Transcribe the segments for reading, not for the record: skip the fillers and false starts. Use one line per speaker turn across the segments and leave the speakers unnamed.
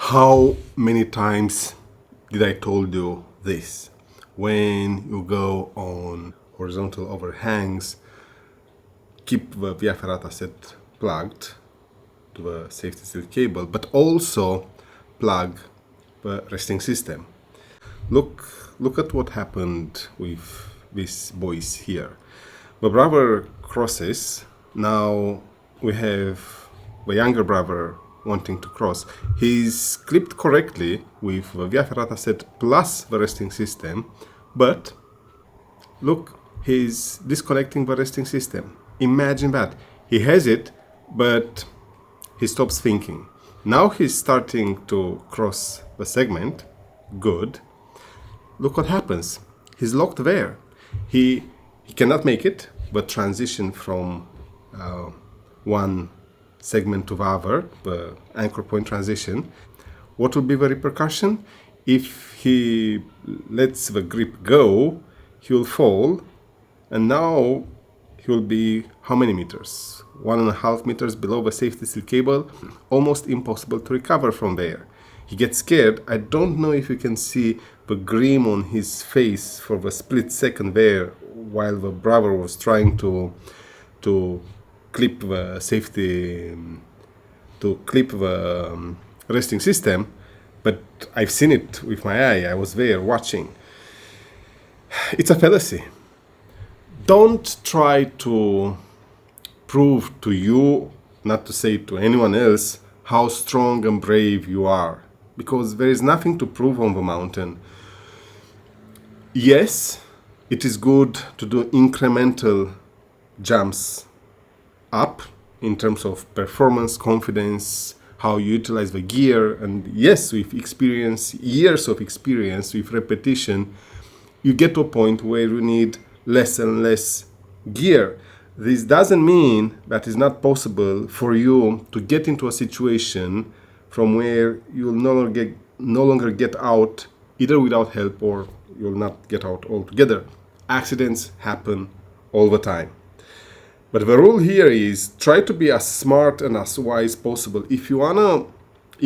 How many times did I told you this? When you go on horizontal overhangs, keep the Via Ferrata set plugged to the safety steel cable, but also plug the resting system. Look at what happened with these boys here. The brother crosses. Now we have the younger brother wanting to cross. He's clipped correctly with the Via Ferrata set plus the resting system, but look, he's disconnecting the resting system. Imagine that. He has it, but he stops thinking. Now he's starting to cross the segment. Good. Look what happens. He's locked there. He cannot make it, but transition from one segment to the other, the anchor point transition. What will be the repercussion? If he lets the grip go, he will fall, and now he will be how many meters? 1.5 meters below the safety steel cable. Almost impossible to recover from there. He gets scared. I don't know if you can see the grin on his face for the split second there while the brother was trying to clip the safety, to clip the resting system, but I've seen it with my eye. I was there watching. It's a fallacy. Don't try to prove to you, not to say to anyone else, how strong and brave you are, because there is nothing to prove on the mountain. Yes, it is good to do incremental jumps up in terms of performance, confidence, how you utilize the gear. And yes, with experience, years of experience, with repetition, you get to a point where you need less and less gear. This doesn't mean that it's not possible for you to get into a situation from where you'll no longer get out either without help or you'll not get out altogether. Accidents happen all the time. But the rule here is try to be as smart and as wise possible. If you want to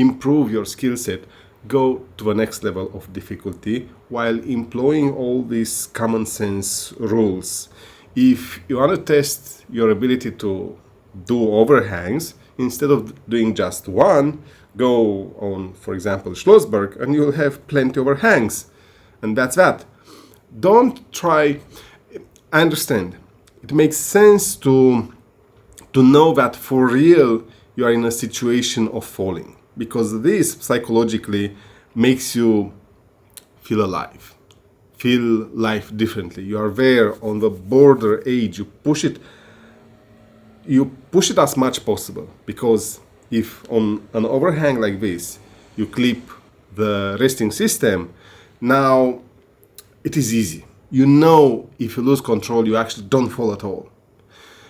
improve your skill set, go to the next level of difficulty while employing all these common sense rules. If you want to test your ability to do overhangs, instead of doing just one, go on, for example, Schlossberg, and you'll have plenty overhangs. And that's that. Don't try. I understand. It makes sense to know that for real you are in a situation of falling, because this psychologically makes you feel alive, feel life differently. You are there on the border edge. You push it as much possible, because if on an overhang like this you clip the resting system, now it is easy. You know, if you lose control, you actually don't fall at all.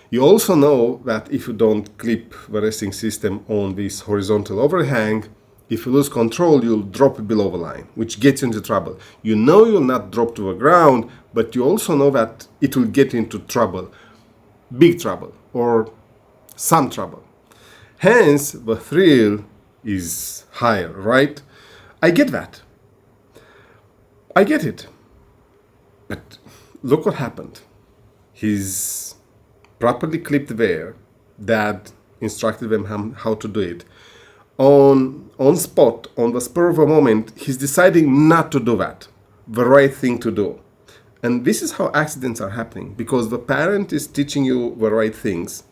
You also know that if you don't clip the resting system on this horizontal overhang, if you lose control, you'll drop below the line, which gets you into trouble. You know you'll not drop to the ground, but you also know that it will get into trouble, big trouble, or some trouble. Hence, the thrill is higher, right? I get that. I get it. But look what happened. He's properly clipped there. Dad instructed them how to do it. On spot, on the spur of a moment, he's deciding not to do that. The right thing to do. And this is how accidents are happening, because the parent is teaching you the right things,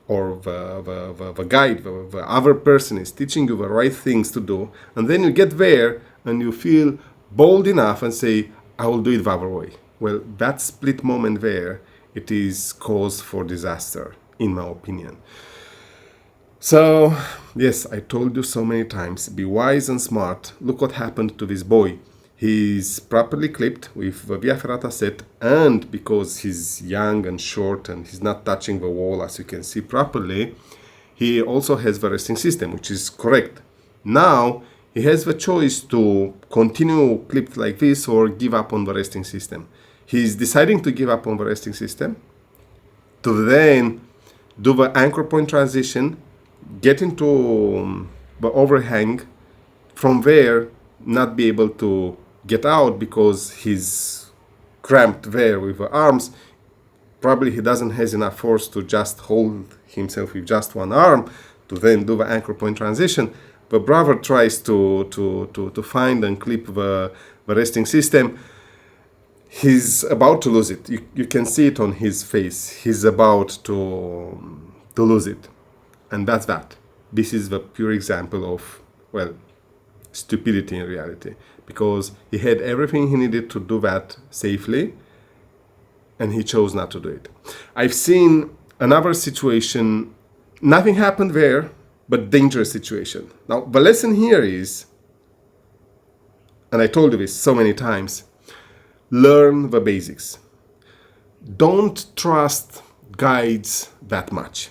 or the guide, the other person is teaching you the right things to do, and then you get there and you feel bold enough and say, I will do it the other way. Well, that split moment there, it is cause for disaster, in my opinion. So, yes, I told you so many times, be wise and smart. Look what happened to this boy. He's properly clipped with the Via Ferrata set, and because he's young and short and he's not touching the wall, as you can see properly, he also has the resting system, which is correct. Now, he has the choice to continue clipped like this or give up on the resting system. He's deciding to give up on the resting system, to then do the anchor point transition, get into the overhang, from there not be able to get out because he's cramped there with the arms. Probably he doesn't have enough force to just hold himself with just one arm to then do the anchor point transition. The brother tries to find and clip the resting system. He's about to lose it. You can see it on his face. He's about to lose it. And that's that. This is the pure example of, well, stupidity in reality. Because he had everything he needed to do that safely, and he chose not to do it. I've seen another situation, nothing happened there, but dangerous situation. Now, the lesson here is, and I told you this so many times, learn the basics. Don't trust guides that much.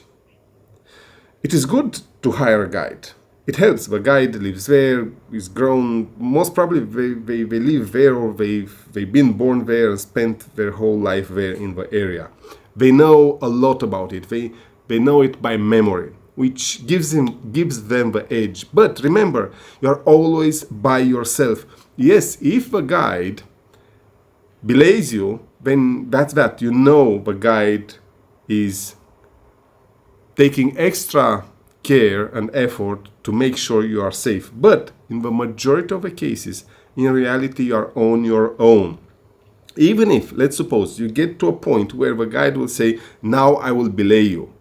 It is good to hire a guide. It helps. The guide lives there, is grown. Most probably they live there, or they've been born there and spent their whole life there in the area. They know a lot about it. They know it by memory, which gives them the edge. But remember, you're always by yourself. Yes, if the guide belays you, then that's that. You know the guide is taking extra care and effort to make sure you are safe. But in the majority of the cases, in reality, you are on your own. Even if, let's suppose, you get to a point where the guide will say, now I will belay you.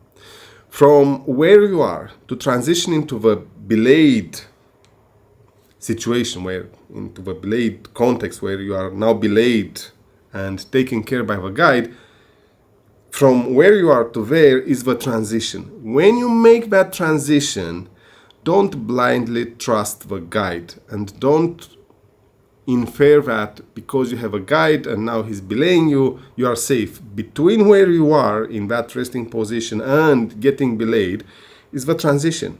From where you are to transition into the belayed situation, into the belayed context where you are now belayed and taken care by the guide, from where you are to there is the transition. When you make that transition, don't blindly trust the guide, and don't infer that because you have a guide and now he's belaying you, you are safe. Between where you are in that resting position and getting belayed is the transition.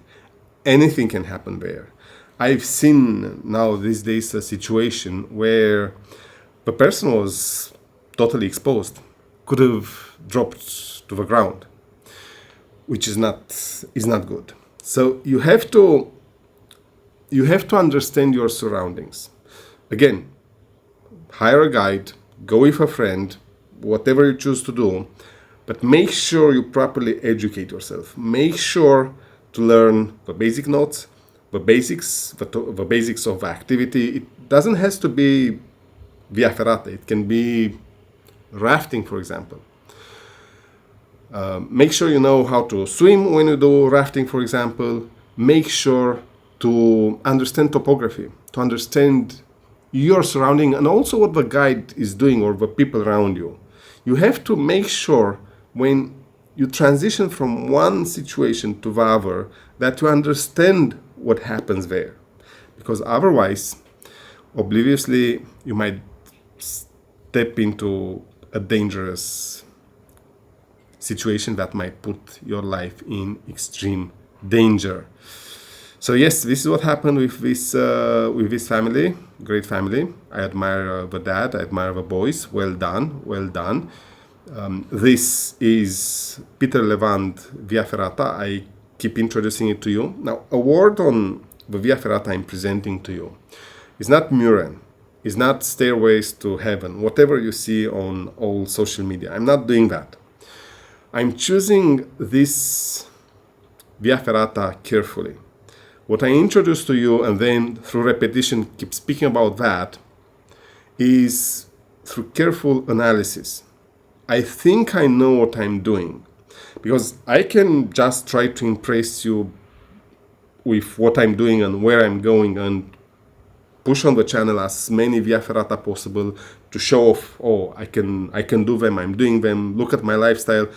Anything can happen there. I've seen now these days a situation where the person was totally exposed, could have dropped to the ground, which is not good. So you have to understand your surroundings. Again, hire a guide, go with a friend, whatever you choose to do, but make sure you properly educate yourself. Make sure to learn the basic notes, the basics of activity. It doesn't have to be Via Ferrata. It can be rafting, for example. Make sure you know how to swim when you do rafting, for example. Make sure to understand topography, to understand your surrounding and also what the guide is doing or the people around you. You have to make sure when you transition from one situation to the other that you understand what happens there. Because otherwise, obliviously, you might step into a dangerous situation that might put your life in extreme danger. So yes, this is what happened with this family, great family. I admire the dad, I admire the boys. Well done, well done. This is Peter Levand Via Ferrata. I keep introducing it to you. Now, a word on the Via Ferrata I'm presenting to you. It's not Muren. It's not Stairways to Heaven, whatever you see on all social media. I'm not doing that. I'm choosing this Via Ferrata carefully. What I introduce to you and then through repetition keep speaking about that is through careful analysis. I think I know what I'm doing because I can just try to impress you with what I'm doing and where I'm going and push on the channel as many Via Ferrata possible to show off, oh, I can do them, I'm doing them, look at my lifestyle.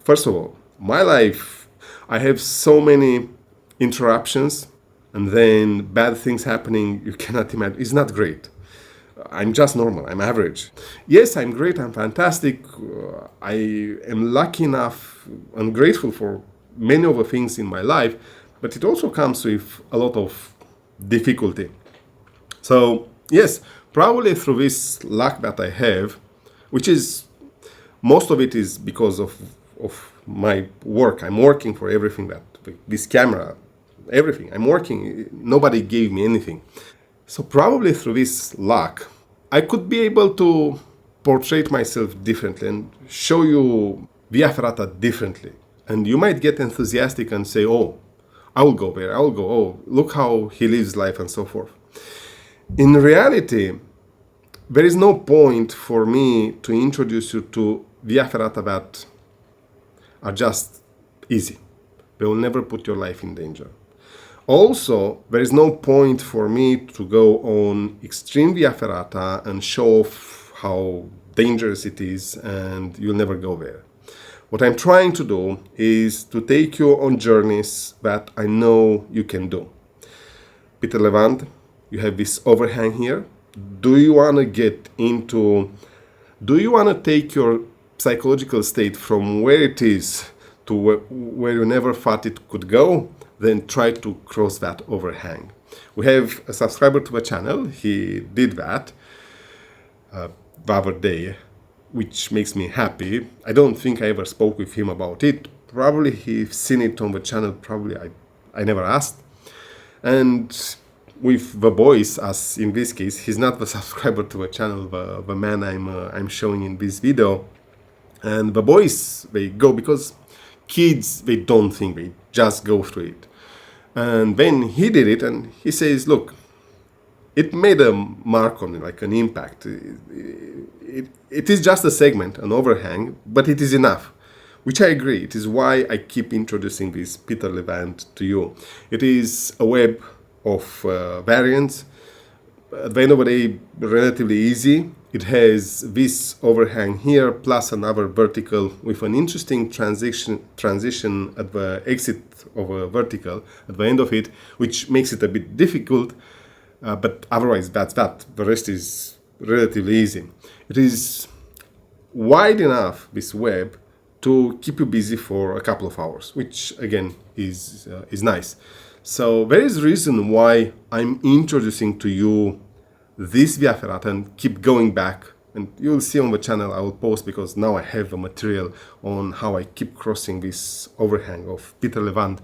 First of all, my life, I have so many interruptions and then bad things happening you cannot imagine. It's not great. I'm just normal. I'm average. Yes, I'm great. I'm fantastic. I am lucky enough and grateful for many of the things in my life, but it also comes with a lot of difficulty. So yes, probably through this luck that I have, which is most of it is because of my work. I'm working for everything that this camera, everything. I'm working. Nobody gave me anything. So probably through this luck, I could be able to portray myself differently and show you Via Ferrata differently. And you might get enthusiastic and say, oh, I will go there. I will go, oh, look how he lives life and so forth. In reality, there is no point for me to introduce you to Via Ferrata that are just easy. They will never put your life in danger. Also, there is no point for me to go on extreme Via Ferrata and show off how dangerous it is, and you'll never go there. What I'm trying to do is to take you on journeys that I know you can do. Peter Levand, you have this overhang here. Do you want to take your psychological state from where it is to where you never thought it could go? Then try to cross that overhang. We have a subscriber to the channel. He did that the other day, which makes me happy. I don't think I ever spoke with him about it. Probably he's seen it on the channel. Probably I never asked. And with the boys, as in this case, he's not the subscriber to the channel, the man I'm showing in this video. And the boys, they go because kids, they don't think, they just go through it. And then he did it, and he says, look, it made a mark on me, like an impact. It is just a segment, an overhang, but it is enough, which I agree. It is why I keep introducing this Peter Levand to you. It is a web of variants. At the end of the day, relatively easy. It has this overhang here plus another vertical with an interesting transition at the exit of a vertical at the end of it, which makes it a bit difficult, but otherwise that's that. The rest is relatively easy. It is wide enough, this web, to keep you busy for a couple of hours, which again is nice. So there is a reason why I'm introducing to you this Via Ferrata and keep going back. And you'll see on the channel I will post, because now I have a material on how I keep crossing this overhang of Peter Levand.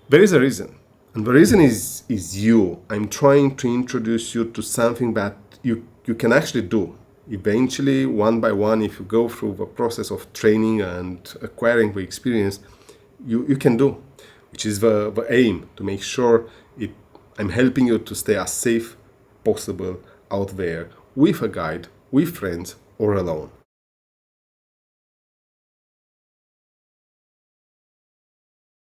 There is a reason. And the reason is you. I'm trying to introduce you to something that you can actually do. Eventually, one by one, if you go through the process of training and acquiring the experience, you can do. Which is the aim, to make sure I'm helping you to stay as safe possible out there with a guide, with friends, or alone.